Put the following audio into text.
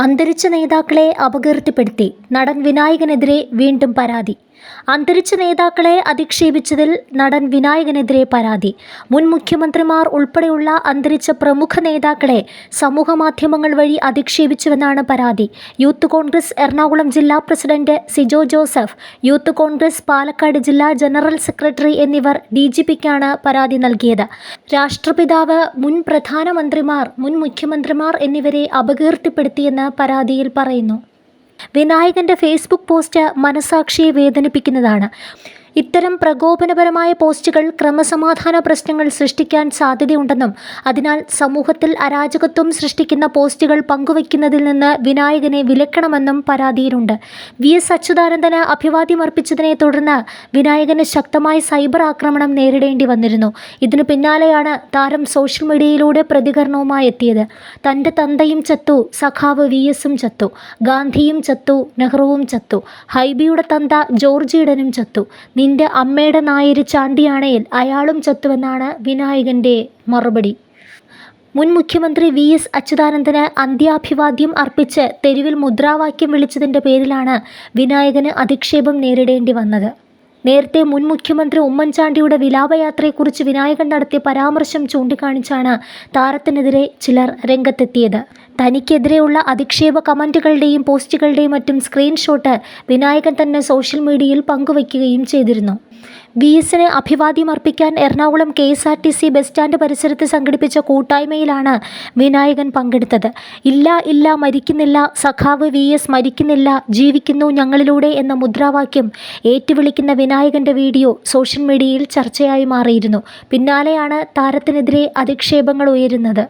അന്തരിച്ച നേതാക്കളെ അപകീർത്തിപ്പെടുത്തി നടൻ വിനായകനെതിരെ വീണ്ടും പരാതി. അന്തരിച്ച നേതാക്കളെ അധിക്ഷേപിച്ചതിൽ നടൻ വിനായകനെതിരെ പരാതി. മുൻ മുഖ്യമന്ത്രിമാർ ഉൾപ്പെടെയുള്ള അന്തരിച്ച പ്രമുഖ നേതാക്കളെ സമൂഹമാധ്യമങ്ങൾ വഴി അധിക്ഷേപിച്ചുവെന്നാണ് പരാതി. യൂത്ത് കോൺഗ്രസ് എറണാകുളം ജില്ലാ president Sijo Joseph, youth Congress Palakkad ജില്ലാ ജനറൽ സെക്രട്ടറി എന്നിവർ DGPക്കാണ് പരാതി നൽകിയത്. രാഷ്ട്രപിതാവ്, മുൻ പ്രധാനമന്ത്രിമാർ, മുൻ മുഖ്യമന്ത്രിമാർ എന്നിവരെ അപകീർത്തിപ്പെടുത്തിയെന്ന് പരാതിയിൽ പറയുന്നു. വിനായകന്റെ ഫേസ്ബുക്ക് പോസ്റ്റ് മനസാക്ഷിയെ വേദനിപ്പിക്കുന്നതാണ്. ഇത്തരം പ്രകോപനപരമായ പോസ്റ്റുകൾ ക്രമസമാധാന പ്രശ്നങ്ങൾ സൃഷ്ടിക്കാൻ സാധ്യതയുണ്ടെന്നും അതിനാൽ സമൂഹത്തിൽ അരാജകത്വം സൃഷ്ടിക്കുന്ന പോസ്റ്റുകൾ പങ്കുവയ്ക്കുന്നതിൽ നിന്ന് വിനായകനെ വിലക്കണമെന്നും പരാതിയിലുണ്ട്. VS അച്യുതാനന്ദന് അഭിവാദ്യമർപ്പിച്ചതിനെ തുടർന്ന് വിനായകന് ശക്തമായ സൈബർ ആക്രമണം നേരിടേണ്ടി വന്നിരുന്നു. ഇതിനു പിന്നാലെയാണ് താരം സോഷ്യൽ മീഡിയയിലൂടെ പ്രതികരണവുമായി എത്തിയത്. തൻ്റെ തന്തയും ചത്തു, സഖാവ് VSും ചത്തു, ഗാന്ധിയും ചത്തു, നെഹ്റുവും ചത്തു, ഹൈബിയുടെ തന്ത ജോർജ് ഈഡനും ചത്തു, നിന്റെ അമ്മയുടെ നായര് ചാണ്ടിയാണേൽ അയാളും ചത്തുവെന്നാണ് വിനായകന്റെ മറുപടി. മുൻ മുഖ്യമന്ത്രി VS അച്യുതാനന്ദന് അന്ത്യാഭിവാദ്യം അർപ്പിച്ച് തെരുവിൽ മുദ്രാവാക്യം വിളിച്ചതിൻ്റെ പേരിലാണ് വിനായകന് അധിക്ഷേപം നേരിടേണ്ടി വന്നത്. നേരത്തെ മുൻ മുഖ്യമന്ത്രി ഉമ്മൻചാണ്ടിയുടെ വിലാപയാത്രയെക്കുറിച്ച് വിനായകൻ നടത്തിയ പരാമർശം ചൂണ്ടിക്കാണിച്ചാണ് താരത്തിനെതിരെ ചിലർ രംഗത്തെത്തിയത്. തനിക്കെതിരെയുള്ള അധിക്ഷേപ കമൻറ്റുകളുടെയും പോസ്റ്റുകളുടെയും മറ്റും സ്ക്രീൻഷോട്ട് വിനായകൻ തന്നെ സോഷ്യൽ മീഡിയയിൽ പങ്കുവയ്ക്കുകയും ചെയ്തിരുന്നു. VSന് അഭിവാദ്യം അർപ്പിക്കാൻ എറണാകുളം KSRTC ബസ് സ്റ്റാൻഡ് പരിസരത്ത് സംഘടിപ്പിച്ച കൂട്ടായ്മയിലാണ് വിനായകൻ പങ്കെടുത്തത്. ഇല്ല ഇല്ല മരിക്കുന്നില്ല, സഖാവ് VS മരിക്കുന്നില്ല, ജീവിക്കുന്നു ഞങ്ങളിലൂടെ എന്ന മുദ്രാവാക്യം ഏറ്റുവിളിക്കുന്ന വിനായകന്റെ വീഡിയോ സോഷ്യൽ മീഡിയയിൽ ചർച്ചയായി മാറിയിരുന്നു. പിന്നാലെയാണ് താരത്തിനെതിരെ അധിക്ഷേപങ്ങൾ ഉയരുന്നത്.